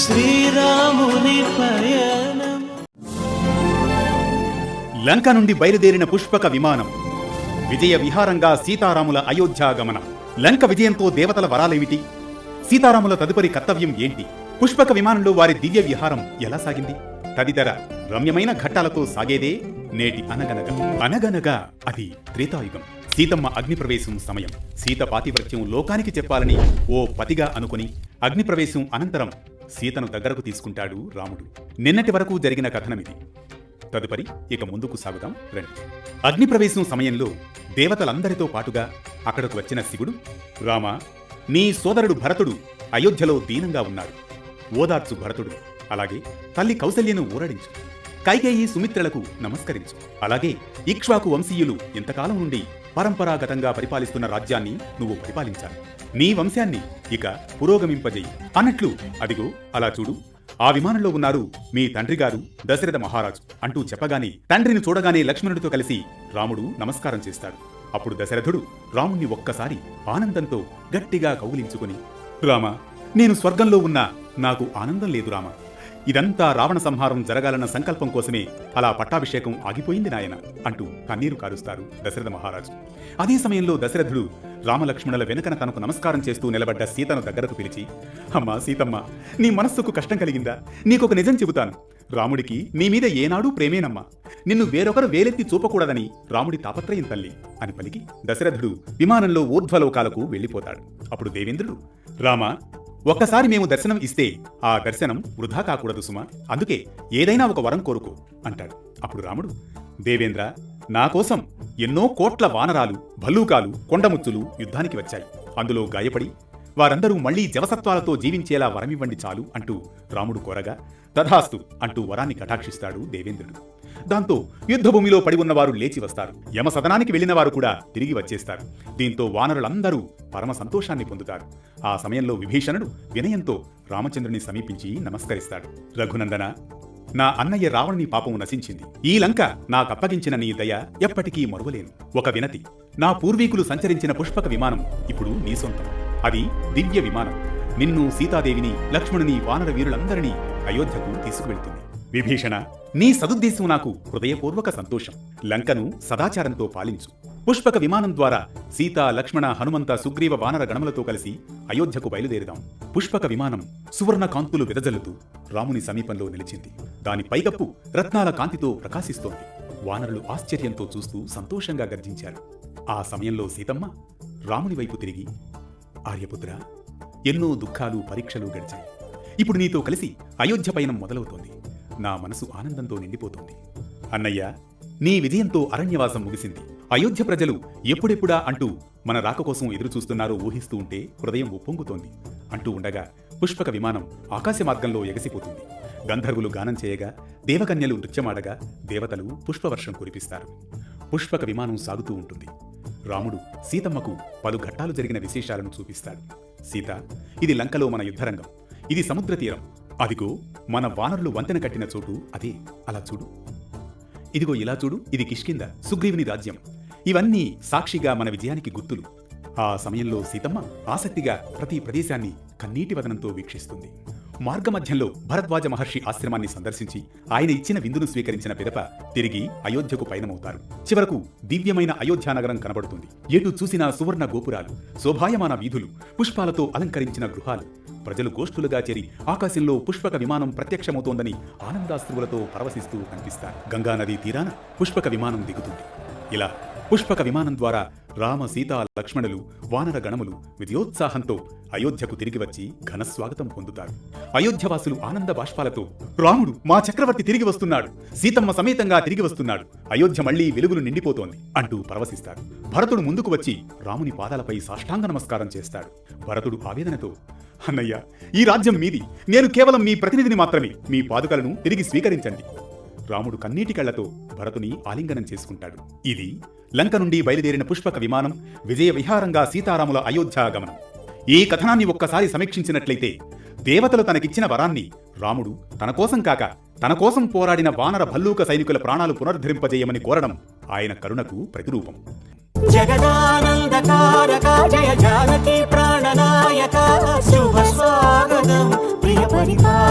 శ్రీరాముని పయనం. లంక నుండి బయలుదేరిన పుష్పక విమానం విజయ విహారంగా సీతారాముల అయోధ్యాగమనం. లంక విజయంతో దేవతల వరాలేమిటి? సీతారాముల తదుపరి కర్తవ్యం ఏంటి? పుష్పక విమానంలో వారి దివ్య విహారం ఎలా సాగింది? తదితర రమ్యమైన ఘట్టాలతో సాగేదే నేటి అనగనగా. అనగనగా అది త్రేతాయుగం. సీతమ్మ అగ్నిప్రవేశం సమయం. సీత పాతివ్రత్యం లోకానికి చెప్పాలని ఓ పతిగా అనుకుని అగ్నిప్రవేశం అనంతరం సీతను దగ్గరకు తీసుకుంటాడు రాముడు. నిన్నటి వరకు జరిగిన కథనమిది. తదుపరి ఇక ముందుకు సాగుదాం రండి. అగ్నిప్రవేశం సమయంలో దేవతలందరితో పాటుగా అక్కడకు వచ్చిన శివుడు, రామ, నీ సోదరుడు భరతుడు అయోధ్యలో దీనంగా ఉన్నాడు. ఓదార్చు భరతుడు. అలాగే తల్లి కౌసల్యను ఊరడించు. కైకేయి సుమిత్రలకు నమస్కరించు. అలాగే ఇక్ష్వాకు వంశీయులు ఇంతకాలం నుండి పరంపరాగతంగా పరిపాలిస్తున్న రాజ్యాన్ని నువ్వు పరిపాలించాలి. నీ వంశాన్ని ఇక పురోగమింపజేయి అన్నట్లు అదిగో అలా చూడు, ఆ విమానంలో ఉన్నారు మీ తండ్రి గారు దశరథ మహారాజు అంటూ చెప్పగానే తండ్రిని చూడగానే లక్ష్మణుడితో కలిసి రాముడు నమస్కారం చేస్తాడు. అప్పుడు దశరథుడు రాముణ్ణి ఒక్కసారి ఆనందంతో గట్టిగా కౌగిలించుకుని, రామ, నేను స్వర్గంలో ఉన్నా నాకు ఆనందం లేదు రామ. ఇదంతా రావణ సంహారం జరగాలన్న సంకల్పం కోసమే అలా పట్టాభిషేకం ఆగిపోయింది నాయన అంటూ కన్నీరు కారుస్తారు దశరథ మహారాజు. అదే సమయంలో దశరథుడు రామలక్ష్మణుల వెనుకన తనకు నమస్కారం చేస్తూ నిలబడ్డ సీతను దగ్గరకు పిలిచి, అమ్మా సీతమ్మ, నీ మనస్సుకు కష్టం కలిగిందా? నీకొక నిజం చెబుతాను. రాముడికి నీ మీద ఏనాడూ ప్రేమేనమ్మా. నిన్ను వేరొకరు వేలెత్తి చూపకూడదని రాముడి తాపత్రయం తల్లి అని పలికి దశరథుడు విమానంలో ఊర్ధ్వలోకాలకు వెళ్లిపోతాడు. అప్పుడు దేవేంద్రుడు, రామ, ఒక్కసారి మేము దర్శనం ఇస్తే ఆ దర్శనం వృధా కాకూడదు సుమా. అందుకే ఏదైనా ఒక వరం కోరుకో అంటాడు. అప్పుడు రాముడు, దేవేంద్ర, నా కోసం ఎన్నో కోట్ల వానరాలు, భల్లూకాలు, కొండముచ్చులు యుద్ధానికి వచ్చాయి. అందులో గాయపడి వారందరూ మళ్లీ జవసత్వాలతో జీవించేలా వరమివ్వండి చాలు అంటూ రాముడు కోరగా, తథాస్తు అంటూ వరాన్ని కటాక్షిస్తాడు దేవేంద్రుడు. దాంతో యుద్ధభూమిలో పడి ఉన్నవారు లేచి వస్తారు. యమసదనానికి వెళ్లిన వారు కూడా తిరిగి వచ్చేస్తారు. దీంతో వానరులందరూ పరమ సంతోషాన్ని పొందుతారు. ఆ సమయంలో విభీషణుడు వినయంతో రామచంద్రుని సమీపించి నమస్కరిస్తాడు. రఘునందన, నా అన్నయ్య రావణుని పాపం నశించింది. ఈ లంక నాకప్పగించిన నీ దయ ఎప్పటికీ మరువలేను. ఒక వినతి, నా పూర్వీకులు సంచరించిన పుష్పక విమానం ఇప్పుడు నీ సొంతం. అది దివ్య విమానం. నిన్ను, సీతాదేవిని, లక్ష్మణుని, వానర వీరులందరినీ అయోధ్యకు తీసుకువెళ్తుంది. విభీషణ, నీ సదుద్దేశం నాకు హృదయపూర్వక సంతోషం. లంకను సదాచారంతో పాలించు. పుష్పక విమానం ద్వారా సీత, లక్ష్మణ, హనుమంత, సుగ్రీవ వానర గణములతో కలిసి అయోధ్యకు బయలుదేరుదాం. పుష్పక విమానం సువర్ణ కాంతులు వెదజల్లుతూ రాముని సమీపంలో నిలిచింది. దాని పైకప్పు రత్నాల కాంతితో ప్రకాశిస్తోంది. వానరులు ఆశ్చర్యంతో చూస్తూ సంతోషంగా గర్జించారు. ఆ సమయంలో సీతమ్మ రాముని వైపు తిరిగి, ఆర్యపుత్ర, ఎన్నో దుఃఖాలు, పరీక్షలు గడిచాయి. ఇప్పుడు నీతో కలిసి అయోధ్య పయనం మొదలవుతోంది. నా మనసు ఆనందంతో నిండిపోతోంది. అన్నయ్య, నీ విజయంతో అరణ్యవాసం ముగిసింది. అయోధ్య ప్రజలు ఎప్పుడెప్పుడా అంటూ మన రాక కోసం ఎదురు చూస్తున్నారో ఊహిస్తూ ఉంటే హృదయం ఉప్పొంగుతోంది అంటూ ఉండగా పుష్పక విమానం ఆకాశ మార్గంలో ఎగసిపోతుంది. గంధర్వులు గానం చేయగా, దేవకన్యలు నృత్యమాడగా, దేవతలు పుష్పవర్షం కురిపిస్తారు. పుష్పక విమానం సాగుతూ ఉంటుంది. రాముడు సీతమ్మకు పలు ఘట్టాలు జరిగిన విశేషాలను చూపిస్తాడు. సీత, ఇది లంకలో మన యుద్ధరంగం. ఇది సముద్ర తీరం. అదిగో మన వానరులు వంతెన కట్టిన చోటు అదే. అలా చూడు. ఇదిగో ఇలా చూడు, ఇది కిష్కింద, సుగ్రీవుని రాజ్యం. ఇవన్నీ సాక్షిగా మన విజయానికి గుర్తులు. ఆ సమయంలో సీతమ్మ ఆసక్తిగా ప్రతి ప్రదేశాన్ని కన్నీటి వదనంతో వీక్షిస్తుంది. మార్గమధ్యంలో భరద్వాజ మహర్షి ఆశ్రమాన్ని సందర్శించి ఆయన ఇచ్చిన విందును స్వీకరించిన పిదప తిరిగి అయోధ్యకు పయనమవుతారు. చివరకు దివ్యమైన అయోధ్యానగరం కనబడుతుంది. ఎటు చూసినా సువర్ణ గోపురాలు, శోభాయమాన వీధులు, పుష్పాలతో అలంకరించిన గృహాలు. ప్రజలు గోష్ఠులుగా చేరి ఆకాశంలో పుష్పక విమానం ప్రత్యక్షమవుతోందని ఆనందాశ్రువులతో పరవశిస్తూ కనిపిస్తారు. గంగానదీ తీరాన పుష్పక విమానం దిగుతుంది. ఇలా పుష్పక విమానం ద్వారా రామ, సీతా, లక్ష్మణులు, వానర గణములు విజయోత్సాహంతో అయోధ్యకు తిరిగి వచ్చి ఘనస్వాగతం పొందుతారు. అయోధ్యవాసులు ఆనంద బాష్పాలతో, రాముడు మా చక్రవర్తి తిరిగి వస్తున్నాడు, సీతమ్మ సమేతంగా తిరిగి వస్తున్నాడు, అయోధ్య మళ్లీ వెలుగులు నిండిపోతోంది అంటూ పరవశిస్తారు. భరతుడు ముందుకు వచ్చి రాముని పాదాలపై సాష్టాంగ నమస్కారం చేస్తాడు. భరతుడు ఆవేదనతో, అన్నయ్య, ఈ రాజ్యం మీది. నేను కేవలం మీ ప్రతినిధిని మాత్రమే. మీ పాదుకలను తిరిగి స్వీకరించండి. రాముడు కన్నీటి కళ్లతో భరతుని ఆలింగనం చేసుకుంటాడు. ఇది లంక నుండి బయలుదేరిన పుష్పక విమానం విజయ విహారంగా సీతారాముల అయోధ్యాగమనం. ఈ కథనాన్ని ఒక్కసారి సమీక్షించినట్లయితే దేవతలు తనకిచ్చిన వరాన్ని రాముడు తన కోసం కాక తన కోసం పోరాడిన వానర భల్లూక సైనికుల ప్రాణాలు పునరుద్ధరింపజేయమని కోరడం ఆయన కరుణకు ప్రతిరూపం. జగదానందకారక జయ జానకి ప్రాణనాయక శుభ స్వాగతం ప్రియ పరిపాలక.